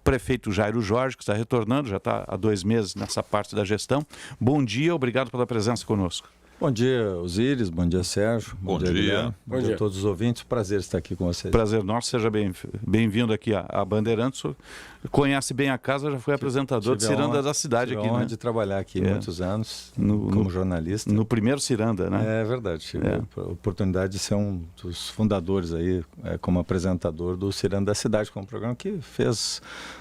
prefeito Jairo Jorge, que está retornando, já está há 2 meses nessa parte da gestão. Bom dia, obrigado pela presença conosco. Bom dia, Osíris, bom dia, Sérgio. Bom dia. Guilherme. Bom dia a todos os ouvintes, prazer estar aqui com vocês. Prazer nosso, seja bem-vindo aqui à Bandeirantes. Conhece bem a casa, já foi apresentador de Ciranda da Cidade aqui, né? de trabalhar aqui muitos anos como jornalista. No primeiro Ciranda, né? É verdade, tive a oportunidade de ser um dos fundadores aí, como apresentador do Ciranda da Cidade, que é um programa que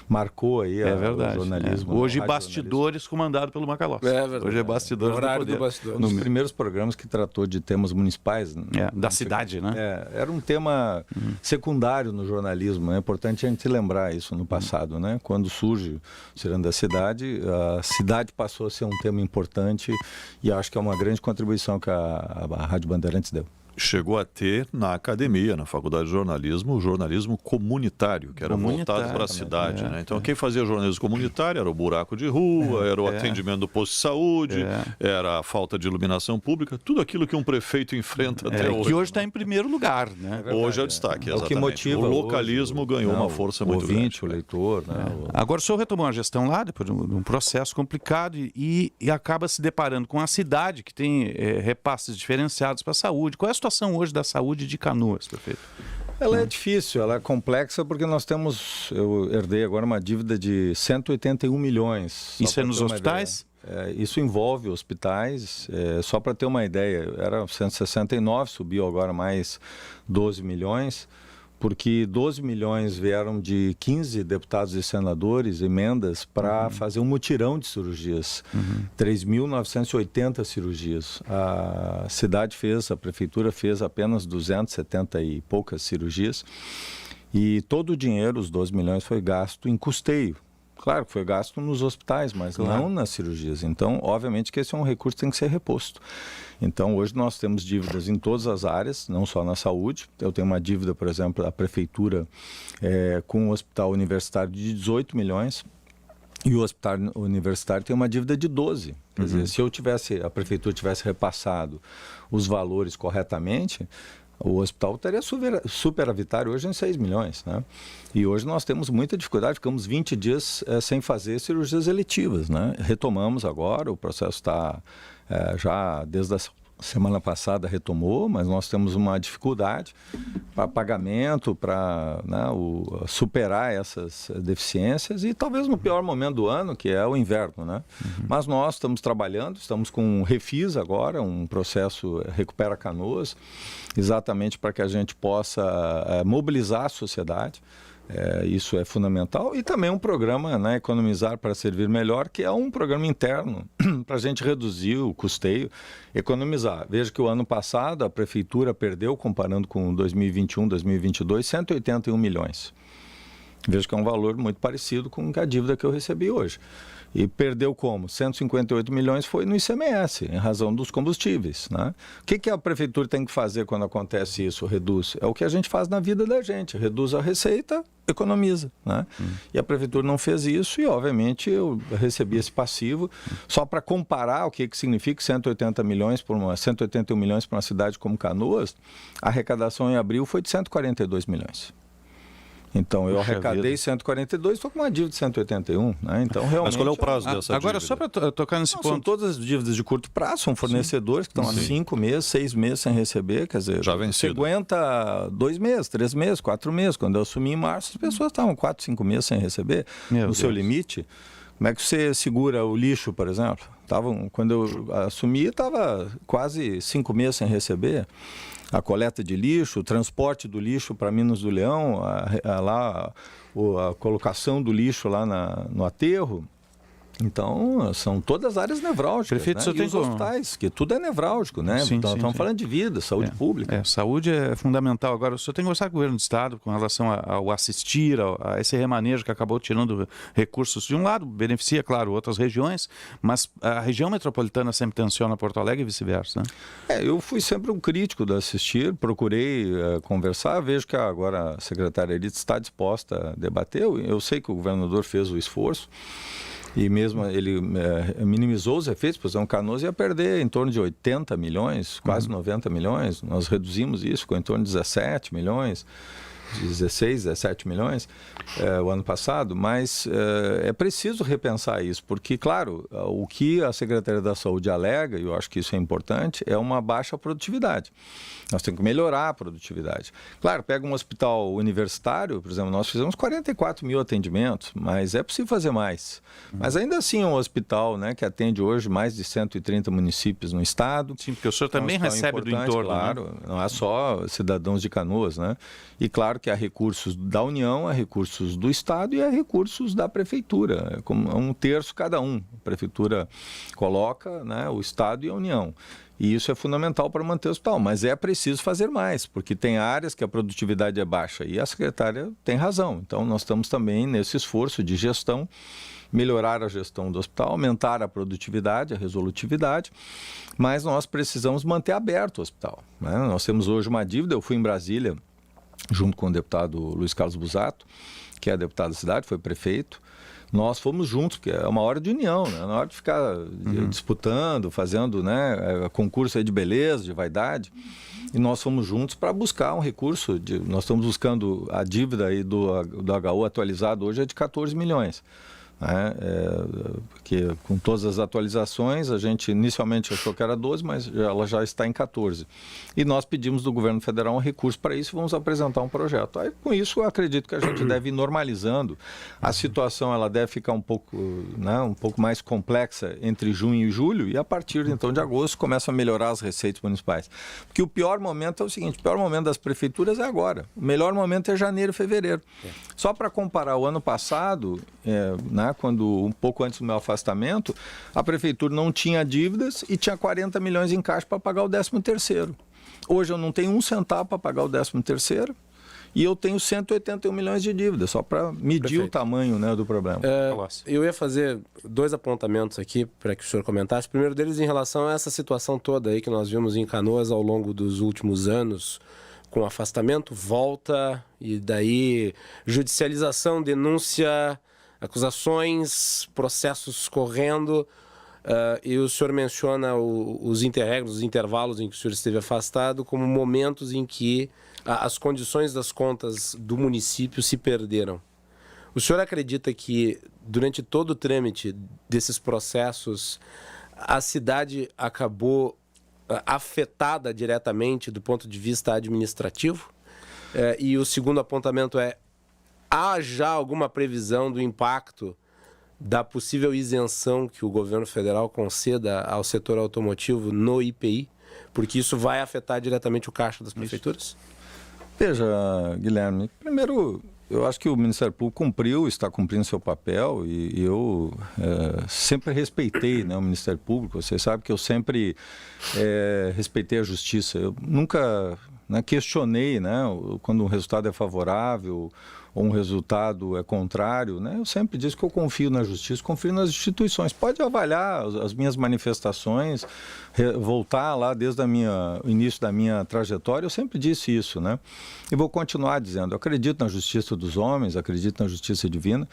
marcou aí o jornalismo. Hoje Bastidores comandado pelo Macalossi. Hoje é Bastidores do Poder. Um dos primeiros programas que tratou de temas municipais. Da cidade, né? Era um tema secundário no jornalismo, é importante a gente lembrar isso no passado, né? Quando surge o Ciranda da Cidade, a cidade passou a ser um tema importante e acho que é uma grande contribuição que a Rádio Bandeirantes deu. Chegou a ter na academia, na Faculdade de Jornalismo, o jornalismo comunitário, que era voltado para a cidade. Né? Então, quem fazia jornalismo comunitário era o buraco de rua, era o atendimento do posto de saúde, era a falta de iluminação pública, tudo aquilo que um prefeito enfrenta até hoje. Que hoje está em primeiro lugar. Né? Hoje é o destaque, exatamente. É o que motiva o localismo hoje, ganhou uma força muito grande. O ouvinte, o leitor. Né? Agora, o senhor retomou a gestão lá, depois de um processo complicado, e acaba se deparando com a cidade que tem repasses diferenciados para a saúde. Qual é a situação hoje da saúde de Canoas, prefeito? Ela é difícil, ela é complexa porque nós temos, eu herdei agora uma dívida de 181 milhões. Isso é nos hospitais? Isso envolve hospitais, só para ter uma ideia, era 169, subiu agora mais 12 milhões, porque 12 milhões vieram de 15 deputados e senadores, emendas, para fazer um mutirão de cirurgias. 3.980 cirurgias. A cidade a prefeitura fez apenas 270 e poucas cirurgias. E todo o dinheiro, os 12 milhões, foi gasto em custeio. Claro que foi gasto nos hospitais, mas não nas cirurgias. Então, obviamente que esse é um recurso que tem que ser reposto. Então, hoje nós temos dívidas em todas as áreas, não só na saúde. Eu tenho uma dívida, por exemplo, da prefeitura com o hospital universitário de 18 milhões e o hospital universitário tem uma dívida de 12. Quer dizer, se a prefeitura tivesse repassado os valores corretamente, o hospital estaria superavitário hoje em 6 milhões, né? E hoje nós temos muita dificuldade, ficamos 20 dias sem fazer cirurgias eletivas, né? Retomamos agora, o processo está já desde a semana passada retomou, mas nós temos uma dificuldade para pagamento, para superar essas deficiências e talvez no pior momento do ano, que é o inverno, né? Mas nós estamos trabalhando, estamos com um refis agora, um processo Recupera Canoas, exatamente para que a gente possa mobilizar a sociedade. Isso é fundamental. E também um programa, né, Economizar para Servir Melhor, que é um programa interno para a gente reduzir o custeio, economizar. Veja que o ano passado a prefeitura perdeu, comparando com 2021, 2022, 181 milhões. Veja que é um valor muito parecido com a dívida que eu recebi hoje. E perdeu como? 158 milhões foi no ICMS, em razão dos combustíveis, né? O que a prefeitura tem que fazer quando acontece isso, reduz? É o que a gente faz na vida da gente, reduz a receita, economiza, né? E a prefeitura não fez isso e, obviamente, eu recebi esse passivo. Só para comparar o que significa 181 milhões para uma cidade como Canoas, a arrecadação em abril foi de 142 milhões. Então, eu arrecadei 142, estou com uma dívida de 181, né? Então, realmente... Mas qual é o prazo dessa agora, dívida? só para tocar nesse ponto... São todas as dívidas de curto prazo, são fornecedores que estão há 5 meses, 6 meses sem receber, quer dizer... Já vencido. Você aguenta 2 meses, 3 meses, 4 meses. Quando eu assumi em março, as pessoas estavam 4, 5 meses sem receber. No seu limite. Como é que você segura o lixo, por exemplo? Quando eu assumi, estava quase 5 meses sem receber. A coleta de lixo, o transporte do lixo para Minas do Leão, a colocação do lixo lá no aterro. Então, são todas áreas nevrálgicas, Prefeito, né? E os hospitais, que tudo é nevrálgico, né? Estamos falando de vida, saúde pública. Saúde é fundamental. Agora, o senhor tem que conversar com o governo do Estado com relação ao assistir, a esse remanejo que acabou tirando recursos. De um lado, beneficia, claro, outras regiões, mas a região metropolitana sempre tensiona Porto Alegre e vice-versa, né? Eu fui sempre um crítico do assistir, procurei conversar, vejo que agora a secretária Edith está disposta a debater. Eu sei que o governador fez o esforço, e mesmo ele minimizou os efeitos, por exemplo, Canoas ia perder em torno de 80 milhões, quase 90 milhões, nós reduzimos isso, ficou em torno de 17 milhões. 16, 17 milhões o ano passado, mas é preciso repensar isso, porque, claro, o que a Secretaria da Saúde alega, e eu acho que isso é importante, é uma baixa produtividade. Nós temos que melhorar a produtividade. Claro, pega um hospital universitário, por exemplo, nós fizemos 44 mil atendimentos, mas é possível fazer mais. Mas ainda assim é um hospital, né, que atende hoje mais de 130 municípios no estado. Sim, porque o senhor também recebe do entorno. Claro, né? Não é só cidadãos de Canoas, né? E claro que há recursos da União, há recursos do estado e há recursos da prefeitura, como 1/3 cada um. A prefeitura coloca, né, o estado e a União. E isso é fundamental para manter o hospital, mas é preciso fazer mais, porque tem áreas que a produtividade é baixa e a secretária tem razão. Então, nós estamos também nesse esforço de gestão, melhorar a gestão do hospital, aumentar a produtividade, a resolutividade, mas nós precisamos manter aberto o hospital, né? Nós temos hoje uma dívida, eu fui em Brasília, junto com o deputado Luiz Carlos Busato, que é deputado da cidade, foi prefeito. Nós fomos juntos, porque é uma hora de união, né? Na hora de ficar disputando, fazendo, né, concurso aí de beleza, de vaidade. E nós fomos juntos para buscar um recurso. Nós estamos buscando a dívida aí do HU atualizado hoje é de 14 milhões. Porque com todas as atualizações, a gente inicialmente achou que era 12, mas ela já está em 14. E nós pedimos do governo federal um recurso para isso e vamos apresentar um projeto. Aí, com isso, eu acredito que a gente deve ir normalizando. A situação ela deve ficar um pouco mais complexa entre junho e julho e a partir então de agosto começa a melhorar as receitas municipais. Porque o pior momento é o seguinte, o pior momento das prefeituras é agora. O melhor momento é janeiro e fevereiro. Só para comparar o ano passado, quando um pouco antes do meu afastamento, a prefeitura não tinha dívidas e tinha 40 milhões em caixa para pagar o 13º. Hoje eu não tenho um centavo para pagar o 13º e eu tenho 181 milhões de dívidas, só para medir o tamanho, né, do problema. Eu ia fazer 2 apontamentos aqui para que o senhor comentasse. O primeiro deles em relação a essa situação toda aí que nós vimos em Canoas ao longo dos últimos anos, com afastamento, volta e daí judicialização, denúncia, acusações, processos correndo, e o senhor menciona os intervalos em que o senhor esteve afastado como momentos em que as condições das contas do município se perderam. O senhor acredita que durante todo o trâmite desses processos a cidade acabou afetada diretamente do ponto de vista administrativo? E o segundo apontamento é: há já alguma previsão do impacto da possível isenção que o governo federal conceda ao setor automotivo no IPI? Porque isso vai afetar diretamente o caixa das prefeituras? Veja, Guilherme, primeiro, eu acho que o Ministério Público está cumprindo seu papel e eu sempre respeitei, né, o Ministério Público. Você sabe que eu sempre respeitei a justiça. Eu nunca questionei, né, quando um resultado é favorável ou um resultado é contrário, né? Eu sempre disse que eu confio na justiça, confio nas instituições. Pode avaliar as minhas manifestações, voltar lá desde o início da minha trajetória, eu sempre disse isso, né? E vou continuar dizendo, eu acredito na justiça dos homens, acredito na justiça divina.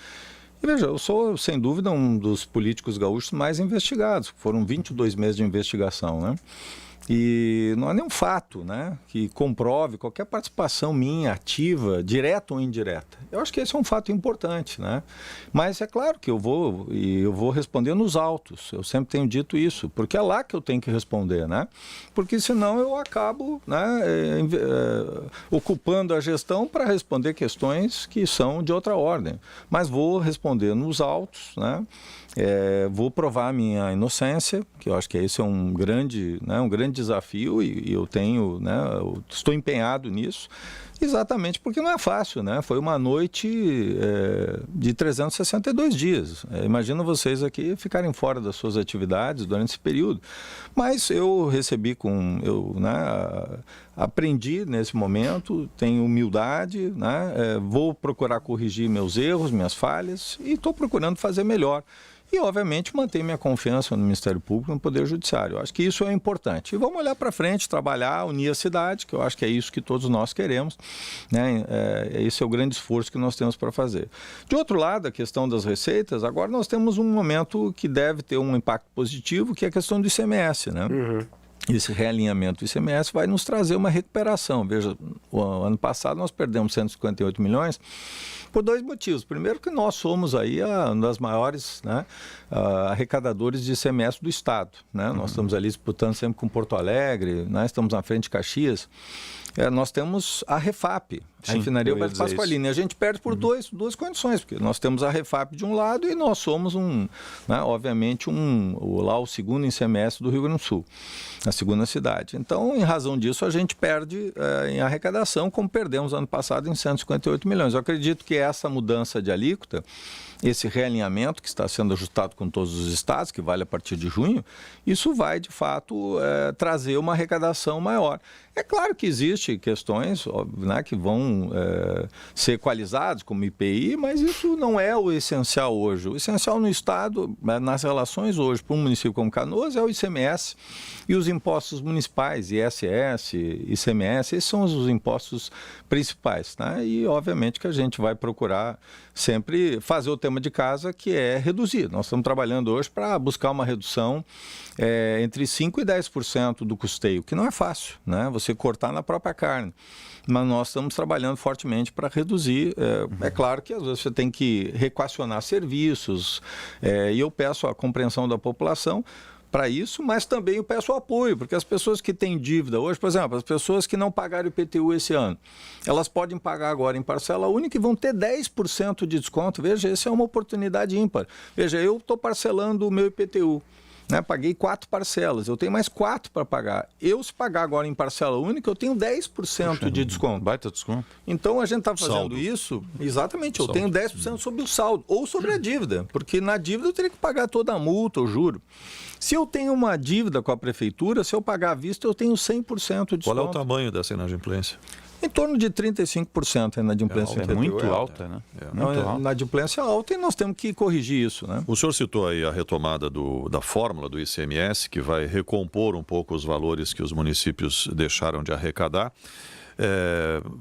E veja, eu sou, sem dúvida, um dos políticos gaúchos mais investigados. Foram 22 meses de investigação, né? E não há nenhum fato, né, que comprove qualquer participação minha, ativa, direta ou indireta. Eu acho que esse é um fato importante, né? Mas é claro que eu vou responder nos autos. Eu sempre tenho dito isso, porque é lá que eu tenho que responder, né? Porque senão eu acabo, né, ocupando a gestão para responder questões que são de outra ordem. Mas vou responder nos autos, né? Vou provar a minha inocência, que eu acho que esse é um grande desafio e eu tenho, né, eu estou empenhado nisso, exatamente porque não é fácil, né? Foi uma noite de 362 dias. Imagina vocês aqui ficarem fora das suas atividades durante esse período. Mas eu aprendi nesse momento, tenho humildade, né? Vou procurar corrigir meus erros, minhas falhas e estou procurando fazer melhor. E, obviamente, manter minha confiança no Ministério Público e no Poder Judiciário. Eu acho que isso é importante. E vamos olhar para frente, trabalhar, unir a cidade, que eu acho que é isso que todos nós queremos, né? Esse é o grande esforço que nós temos para fazer. De outro lado, a questão das receitas, agora nós temos um momento que deve ter um impacto positivo, que é a questão do ICMS, né? esse realinhamento do ICMS vai nos trazer uma recuperação. Veja, o ano passado nós perdemos 158 milhões por 2 motivos. Primeiro que nós somos aí uma das maiores, né, arrecadadores de ICMS do Estado, né? Nós estamos ali disputando sempre com Porto Alegre, né? Estamos na frente de Caxias. Nós temos a Refap, a refinaria Alberto Pasqualini. A gente perde por duas condições, porque nós temos a Refap de um lado e nós somos obviamente, lá o segundo ICMS do Rio Grande do Sul, a segunda cidade. Então, em razão disso, a gente perde em arrecadação, como perdemos ano passado em 158 milhões. Eu acredito que essa mudança de alíquota, esse realinhamento que está sendo ajustado com todos os estados, que vale a partir de junho, isso vai, de fato, trazer uma arrecadação maior. É claro que existem questões, né, que vão ser equalizadas, como IPI, mas isso não é o essencial hoje. O essencial no Estado, nas relações hoje, para um município como Canoas, é o ICMS e os impostos municipais, ISS, ICMS, esses são os impostos principais, né? E, obviamente, que a gente vai procurar sempre fazer o tema de casa, que é reduzir. Nós estamos trabalhando hoje para buscar uma redução entre 5% e 10% do custeio, que não é fácil, né? Você cortar na própria carne. Mas nós estamos trabalhando fortemente para reduzir. É claro que às vezes você tem que reequacionar serviços, e eu peço a compreensão da população para isso, mas também eu peço o apoio, porque as pessoas que têm dívida hoje, por exemplo, as pessoas que não pagaram o IPTU esse ano, elas podem pagar agora em parcela única e vão ter 10% de desconto. Veja, essa é uma oportunidade ímpar. Veja, eu estou parcelando o meu IPTU. Né, paguei 4 parcelas, eu tenho mais 4 para pagar. Se pagar agora em parcela única, eu tenho 10% de desconto. Baita desconto. Então, a gente está fazendo isso, exatamente, eu tenho 10% sobre o saldo, ou sobre a dívida, porque na dívida eu teria que pagar toda a multa, o juro. Se eu tenho uma dívida com a prefeitura, se eu pagar à vista, eu tenho 100% de desconto. Qual é o tamanho dessa inadimplência? Em torno de 35% a inadimplência. É muito alta, né? Muito alta. A inadimplência é alta e nós temos que corrigir isso, né? O senhor citou aí a retomada da fórmula do ICMS, que vai recompor um pouco os valores que os municípios deixaram de arrecadar.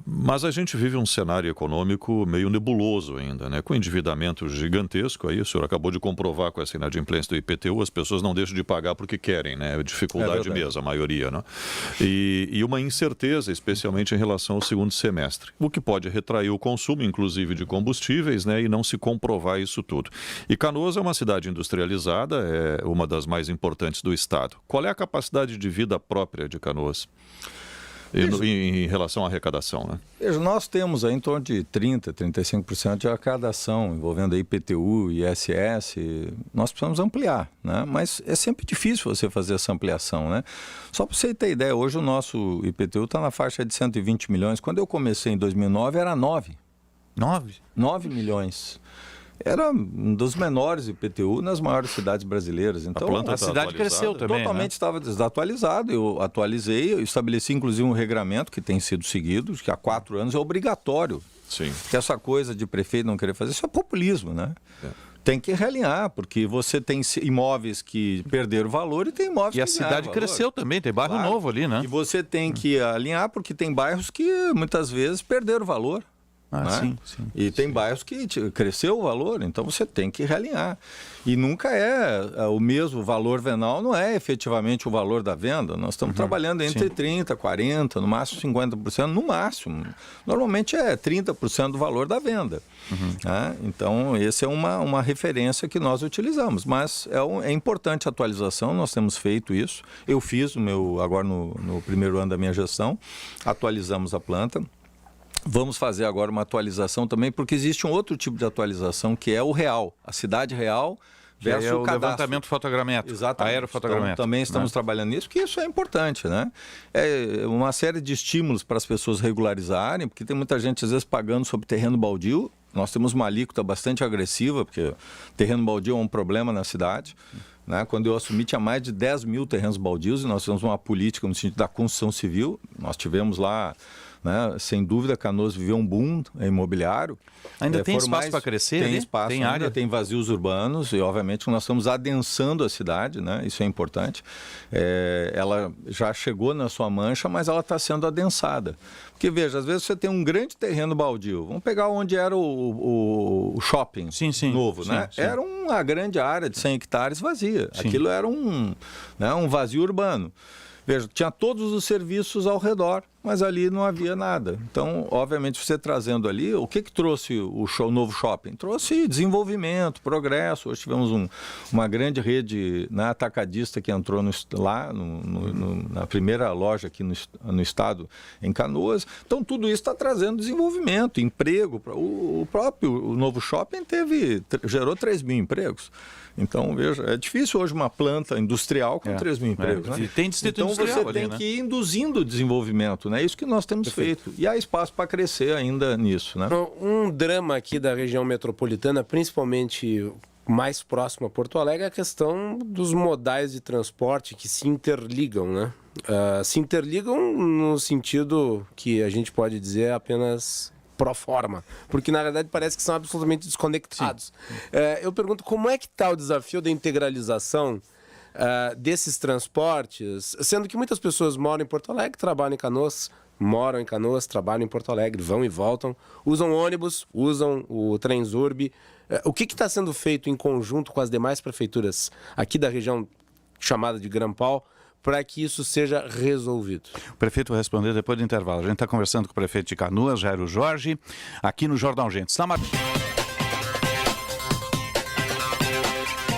Mas a gente vive um cenário econômico meio nebuloso ainda, né? Com endividamento gigantesco, aí o senhor acabou de comprovar com essa inadimplência do IPTU, as pessoas não deixam de pagar porque querem, né? É dificuldade mesmo, a maioria, né? E uma incerteza, especialmente em relação ao segundo semestre, o que pode retrair o consumo, inclusive de combustíveis, né? E não se comprovar isso tudo. E Canoas é uma cidade industrializada, é uma das mais importantes do estado. Qual é a capacidade de vida própria de Canoas? Em relação à arrecadação, né? Veja, nós temos aí em torno de 30%, 35% de arrecadação envolvendo a IPTU, ISS. Nós precisamos ampliar, né? Mas é sempre difícil você fazer essa ampliação, né? Só para você ter ideia, hoje o nosso IPTU está na faixa de 120 milhões. Quando eu comecei em 2009 era 9. 9? 9 milhões. Era um dos menores IPTU nas maiores cidades brasileiras. Então, a cidade cresceu também, totalmente, né? Estava desatualizado. Eu atualizei, eu estabeleci inclusive um regramento que tem sido seguido, que há 4 anos é obrigatório. Sim. Que essa coisa de prefeito não querer fazer, isso é populismo, né? Tem que realinhar, porque você tem imóveis que perderam valor e tem imóveis que a cidade cresceu também, tem bairro novo ali, né? E você tem que alinhar, porque tem bairros que muitas vezes perderam valor. Sim. E tem bairros que cresceu o valor, então você tem que realinhar. E nunca o mesmo valor venal, não é efetivamente o valor da venda. Nós estamos trabalhando entre 30%, 40%, no máximo 50%, no máximo. Normalmente é 30% do valor da venda. Né? Então, essa é uma referência que nós utilizamos. Mas é importante a atualização, nós temos feito isso. Eu fiz agora no primeiro ano da minha gestão, atualizamos a planta. Vamos fazer agora uma atualização também, porque existe um outro tipo de atualização, que é o real, a cidade real versus o cadastro. Levantamento fotogramétrico, exatamente. Aerofotogramétrico. Então, também estamos trabalhando nisso, porque isso é importante, né? É uma série de estímulos para as pessoas regularizarem, porque tem muita gente, às vezes, pagando sobre terreno baldio. Nós temos uma alíquota bastante agressiva, porque terreno baldio é um problema na cidade. Né? Quando eu assumi, tinha mais de 10 mil terrenos baldios, e nós tivemos uma política no sentido da construção civil. Nós tivemos lá... Né? Sem dúvida, Canoas viveu um boom imobiliário. Ainda tem espaço para crescer? Tem espaço, tem área, tem vazios urbanos e, obviamente, nós estamos adensando a cidade, né? Isso é importante. Ela já chegou na sua mancha, mas ela está sendo adensada. Porque, veja, às vezes você tem um grande terreno baldio. Vamos pegar onde era o shopping novo, né? Era uma grande área de 100 hectares vazia. Aquilo era um vazio urbano. Veja, tinha todos os serviços ao redor, mas ali não havia nada. Então, obviamente, você trazendo ali, o que trouxe o novo shopping? Trouxe desenvolvimento, progresso. Hoje tivemos uma grande rede atacadista que entrou na primeira loja aqui no estado, em Canoas. Então, tudo isso está trazendo desenvolvimento, emprego. O próprio novo shopping gerou 3 mil empregos. Então, veja, é difícil hoje uma planta industrial com 3 mil empregos. Né? Tem distrito então, industrial você tem ali, que ir induzindo o desenvolvimento, né? É isso que nós temos feito. E há espaço para crescer ainda nisso, né? Um drama aqui da região metropolitana, principalmente mais próximo a Porto Alegre, é a questão dos modais de transporte que se interligam, né? Se interligam no sentido que a gente pode dizer apenas pro forma, porque na verdade parece que são absolutamente desconectados. Eu pergunto, como é que está o desafio da integralização desses transportes, sendo que muitas pessoas moram em Porto Alegre, trabalham em Canoas, moram em Canoas, trabalham em Porto Alegre, vão e voltam, usam ônibus, usam o Transurb. O que está sendo feito em conjunto com as demais prefeituras aqui da região chamada de Grampal para que isso seja resolvido? O prefeito vai responder depois do intervalo. A gente está conversando com o prefeito de Canoas, Jairo Jorge, aqui no Jornal Gente.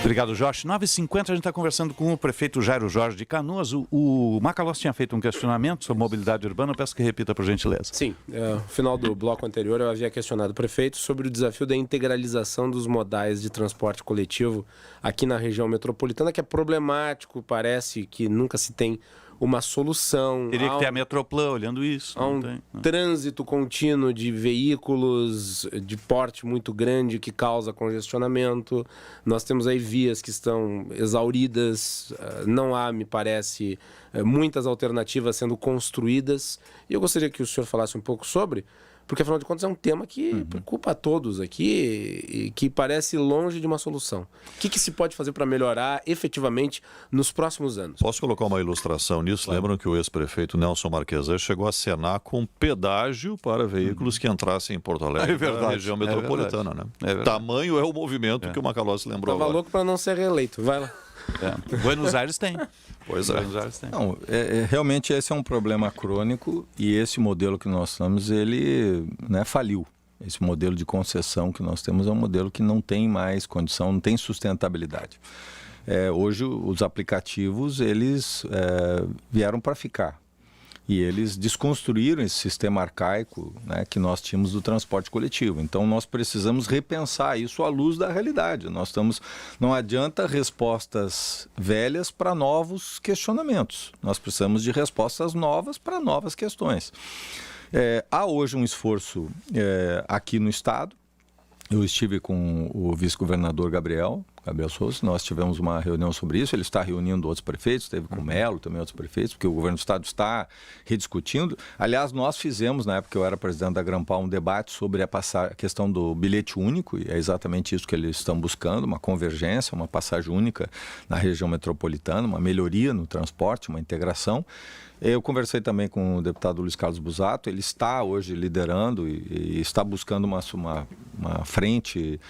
Obrigado, Jorge. 9h50, a gente está conversando com o prefeito Jairo Jorge de Canoas. O Macalossi tinha feito um questionamento sobre mobilidade urbana. Eu peço que repita, por gentileza. Sim. No final do bloco anterior, eu havia questionado o prefeito sobre o desafio da integralização dos modais de transporte coletivo aqui na região metropolitana, que é problemático, parece que nunca se tem uma solução. Teria que ter a Metroplan olhando isso. Há trânsito contínuo de veículos de porte muito grande que causa congestionamento. Nós temos aí vias que estão exauridas. Não há, me parece, muitas alternativas sendo construídas. E eu gostaria que o senhor falasse um pouco sobre, porque afinal de contas é um tema que preocupa a todos aqui e que parece longe de uma solução. O que se pode fazer para melhorar efetivamente nos próximos anos? Posso colocar uma ilustração nisso? Claro. Lembram que o ex-prefeito Nelson Marquesan chegou a acenar com pedágio para veículos que entrassem em Porto Alegre, na região metropolitana. Né? Tamanho é o movimento que o Macalossi lembrou. Estava louco para não ser reeleito. Vai lá. Buenos Aires tem. Pois é. Não, realmente esse é um problema crônico e esse modelo que nós temos, ele faliu. Esse modelo de concessão que nós temos é um modelo que não tem mais condição, não tem sustentabilidade. Hoje os aplicativos, eles vieram para ficar. E eles desconstruíram esse sistema arcaico, né, que nós tínhamos do transporte coletivo. Então, nós precisamos repensar isso à luz da realidade. Não adianta respostas velhas para novos questionamentos. Nós precisamos de respostas novas para novas questões. Há hoje um esforço aqui no Estado. Eu estive com o vice-governador Gabriel Souza, nós tivemos uma reunião sobre isso, ele está reunindo outros prefeitos, esteve com o Melo, também outros prefeitos, porque o governo do Estado está rediscutindo. Aliás, nós fizemos, na época que eu era presidente da Grampal, um debate sobre a questão do bilhete único, e é exatamente isso que eles estão buscando, uma convergência, uma passagem única na região metropolitana, uma melhoria no transporte, uma integração. Eu conversei também com o deputado Luiz Carlos Busato, ele está hoje liderando e está buscando uma frente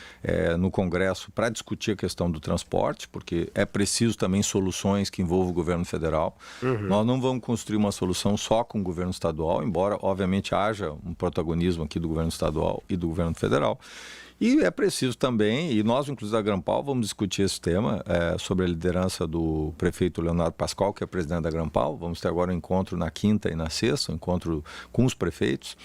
no Congresso para discutir a questão do transporte, porque é preciso também soluções que envolvam o governo federal. Nós não vamos construir uma solução só com o governo estadual, embora obviamente haja um protagonismo aqui do governo estadual e do governo federal. E é preciso também, e nós, inclusive da Grampal, vamos discutir esse tema sobre a liderança do prefeito Leonardo Pascoal, que é presidente da Grampal. Vamos ter agora um encontro na quinta e na sexta, um encontro com os prefeitos.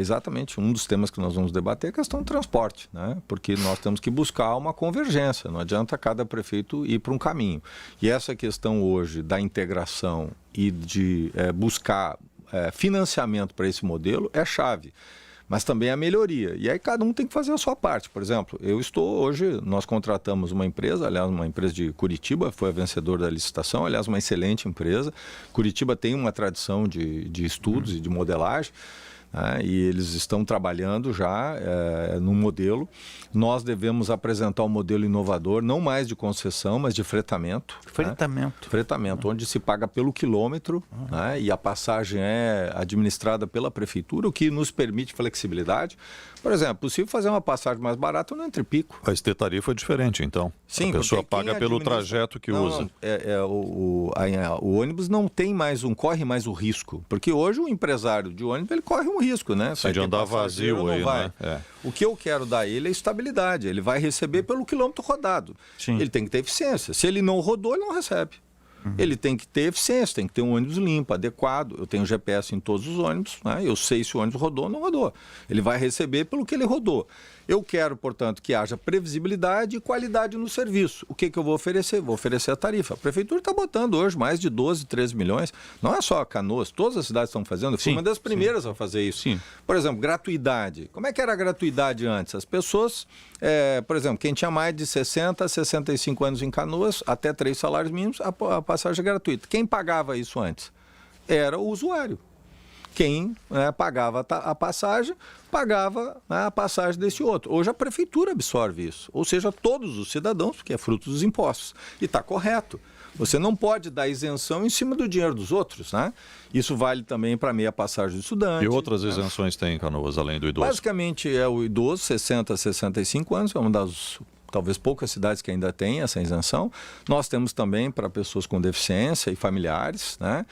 Exatamente, um dos temas que nós vamos debater é a questão do transporte, né? Porque nós temos que buscar uma convergência, não adianta cada prefeito ir para um caminho. E essa questão hoje da integração e de buscar financiamento para esse modelo é chave. Mas também a melhoria. E aí cada um tem que fazer a sua parte. Por exemplo, nós contratamos uma empresa, aliás, uma empresa de Curitiba, foi a vencedora da licitação, aliás, uma excelente empresa. Curitiba tem uma tradição de estudos e de modelagem. né? E eles estão trabalhando já no modelo. Nós devemos apresentar um modelo inovador, não mais de concessão, mas de fretamento. Fretamento. Né? Fretamento, onde se paga pelo quilômetro, né? E a passagem é administrada pela prefeitura, o que nos permite flexibilidade. Por exemplo, é possível fazer uma passagem mais barata no Entre-Pico. Vai ter tarifa diferente, então. Sim, a pessoa paga pelo trajeto que usa. O ônibus não tem mais corre mais o risco, porque hoje o empresário de ônibus ele corre um risco, né? Se de andar vazio aí, né? O que eu quero dar a ele é estabilidade. Ele vai receber pelo quilômetro rodado. Sim. Ele tem que ter eficiência. Se ele não rodou, ele não recebe. Ele tem que ter eficiência, tem que ter um ônibus limpo, adequado. Eu tenho GPS em todos os ônibus, né? Eu sei se o ônibus rodou ou não rodou. Ele vai receber pelo que ele rodou. Eu quero, portanto, que haja previsibilidade e qualidade no serviço. O que eu vou oferecer? Vou oferecer a tarifa. A prefeitura está botando hoje mais de 12, 13 milhões. Não é só Canoas, todas as cidades estão fazendo. Eu fui uma das primeiras a fazer isso. Sim. Por exemplo, gratuidade. Como é que era a gratuidade antes? As pessoas, por exemplo, quem tinha mais de 60, 65 anos em Canoas, até 3 salários mínimos, a passagem é gratuita. Quem pagava isso antes? Era o usuário. Quem pagava a passagem, pagava a passagem desse outro. Hoje a prefeitura absorve isso, ou seja, todos os cidadãos, porque é fruto dos impostos. E está correto. Você não pode dar isenção em cima do dinheiro dos outros, né? Isso vale também para meia passagem do estudante. E outras isenções tem em Canoas, além do idoso? Basicamente é o idoso, 60 a 65 anos, é uma das talvez poucas cidades que ainda têm essa isenção. Nós temos também para pessoas com deficiência e familiares, né?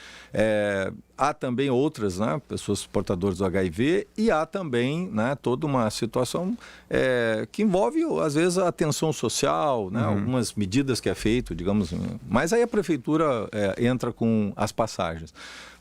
Há também outras, né, pessoas portadoras do HIV, e há também, né, toda uma situação que envolve, às vezes, a atenção social, né, algumas medidas que é feito, digamos. Mas aí a prefeitura entra com as passagens.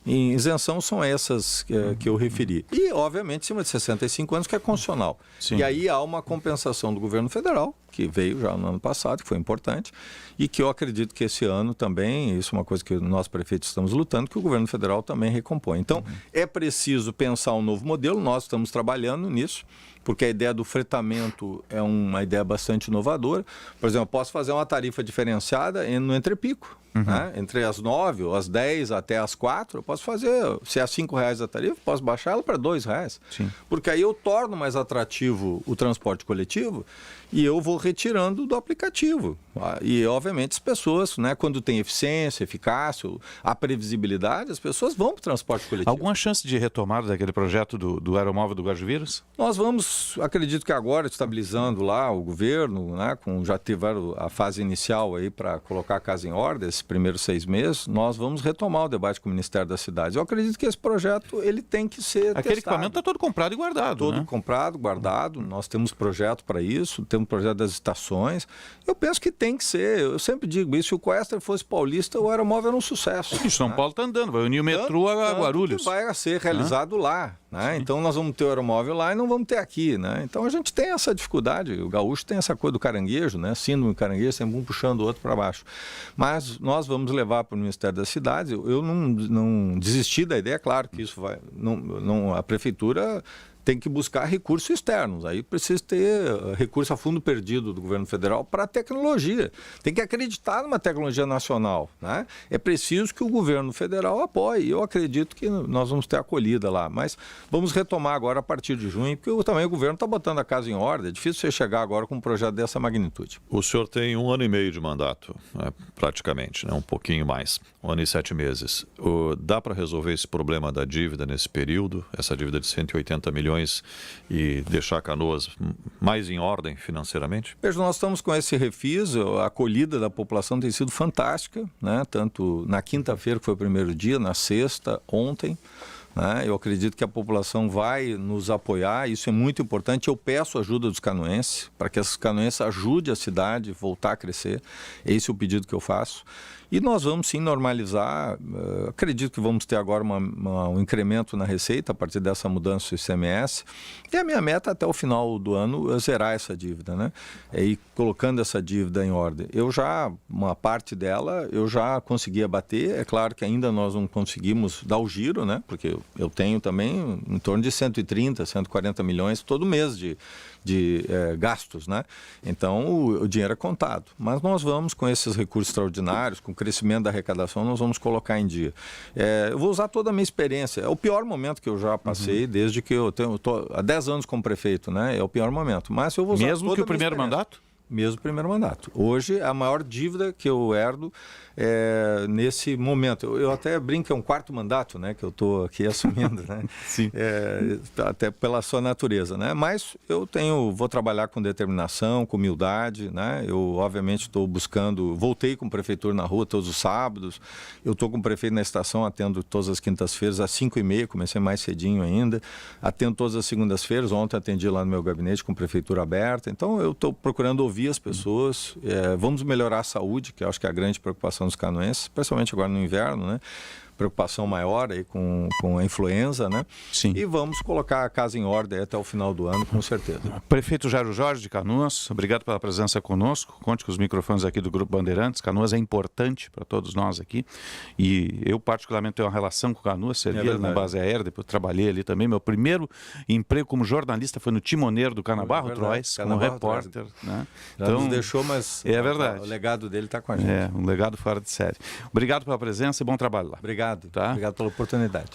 Em isenção são essas que eu referi. E, obviamente, acima de 65 anos, que é constitucional. Sim. E aí há uma compensação do governo federal, que veio já no ano passado, que foi importante, e que eu acredito que esse ano também, isso é uma coisa que nós prefeitos estamos lutando, que o governo federal também recompõe. Então, é preciso pensar um novo modelo, nós estamos trabalhando nisso, porque a ideia do fretamento é uma ideia bastante inovadora. Por exemplo, eu posso fazer uma tarifa diferenciada no Entre-Pico. Né? Entre as 9 ou as 10 até as 4, eu posso fazer, se é R$5 a tarifa, posso baixar ela para R$2. Sim. Porque aí eu torno mais atrativo o transporte coletivo e eu vou retirando do aplicativo. E, obviamente, as pessoas, né, quando tem eficiência, eficácia, a previsibilidade, as pessoas vão para o transporte coletivo. Alguma chance de retomada daquele projeto do aeromóvel do Guajuviras? Nós vamos, acredito que agora, estabilizando lá o governo, né, já tiveram a fase inicial aí para colocar a casa em ordem, esses primeiros 6 meses, nós vamos retomar o debate com o Ministério das Cidades. Eu acredito que esse projeto ele tem que ser Aquele testado. equipamento está todo comprado e guardado, Todo né? comprado, guardado. Nós temos projeto para isso, temos projeto das estações. Eu penso que tem que ser. Eu sempre digo isso, se o Coester fosse paulista, o aeromóvel era um sucesso. E São Paulo está andando, vai unir o metrô a Guarulhos. Vai ser realizado lá. Né? Então nós vamos ter o aeromóvel lá e não vamos ter aqui. Né? Então a gente tem essa dificuldade. O gaúcho tem essa coisa do caranguejo, né? Síndrome do caranguejo, sempre um puxando o outro para baixo. Mas nós vamos levar para o Ministério das Cidades. Eu não desisti da ideia, claro que isso vai. A prefeitura tem que buscar recursos externos. Aí precisa ter recurso a fundo perdido do governo federal para a tecnologia. Tem que acreditar numa tecnologia nacional. Né? É preciso que o governo federal apoie. Eu acredito que nós vamos ter acolhida lá. Mas vamos retomar agora a partir de junho, porque também o governo está botando a casa em ordem. É difícil você chegar agora com um projeto dessa magnitude. O senhor tem 1 ano e meio de mandato, né? Praticamente, né? Um pouquinho mais. 1 ano e 7 meses. Dá para resolver esse problema da dívida nesse período? Essa dívida de 180 milhões e deixar Canoas mais em ordem financeiramente? Veja, nós estamos com esse refis, a acolhida da população tem sido fantástica, né? Tanto na quinta-feira, que foi o primeiro dia, na sexta, ontem. Né? Eu acredito que a população vai nos apoiar, isso é muito importante. Eu peço ajuda dos canoenses, para que esses canoenses ajudem a cidade a voltar a crescer. Esse é o pedido que eu faço. E nós vamos sim normalizar, acredito que vamos ter agora um incremento na receita a partir dessa mudança do ICMS. E a minha meta até o final do ano é zerar essa dívida, né? E colocando essa dívida em ordem. Uma parte dela, eu já consegui abater. É claro que ainda nós não conseguimos dar o giro, né? Porque eu tenho também em torno de 130, 140 milhões todo mês de gastos, né? Então, o dinheiro é contado. Mas nós vamos, com esses recursos extraordinários, com o crescimento da arrecadação, nós vamos colocar em dia. Eu vou usar toda a minha experiência. É o pior momento que eu já passei, desde que eu estou há 10 anos como prefeito, né? É o pior momento. Mas eu vou usar mesmo que o primeiro mandato? Mesmo primeiro mandato. Hoje, a maior dívida que eu herdo é nesse momento. Eu até brinco, é um quarto mandato, né, que eu estou aqui assumindo, né? Sim. Até pela sua natureza, né? Mas eu vou trabalhar com determinação, com humildade, né? Eu, obviamente, estou buscando... Voltei com o prefeitura na rua todos os sábados. Eu estou com o prefeito na estação, atendo todas as quintas-feiras às 5h30, comecei mais cedinho ainda. Atendo todas as segundas-feiras. Ontem atendi lá no meu gabinete com a prefeitura aberta. Então, eu estou procurando ouvir as pessoas. Vamos melhorar a saúde, que eu acho que é a grande preocupação dos canoenses, especialmente agora no inverno, né? Preocupação maior aí com a influenza, né? Sim. E vamos colocar a casa em ordem até o final do ano, com certeza. Prefeito Jairo Jorge de Canoas, obrigado pela presença conosco. Conte com os microfones aqui do Grupo Bandeirantes. Canoas é importante para todos nós aqui. E eu, particularmente, tenho uma relação com Canoas, servi ali na base aérea, depois trabalhei ali também. Meu primeiro emprego como jornalista foi no Timoneiro do Canabarro Trois, como repórter. Né? Já nos deixou, mas é verdade. O legado dele está com a gente. Um legado fora de série. Obrigado pela presença e bom trabalho lá. Obrigado. Tá? Obrigado pela oportunidade.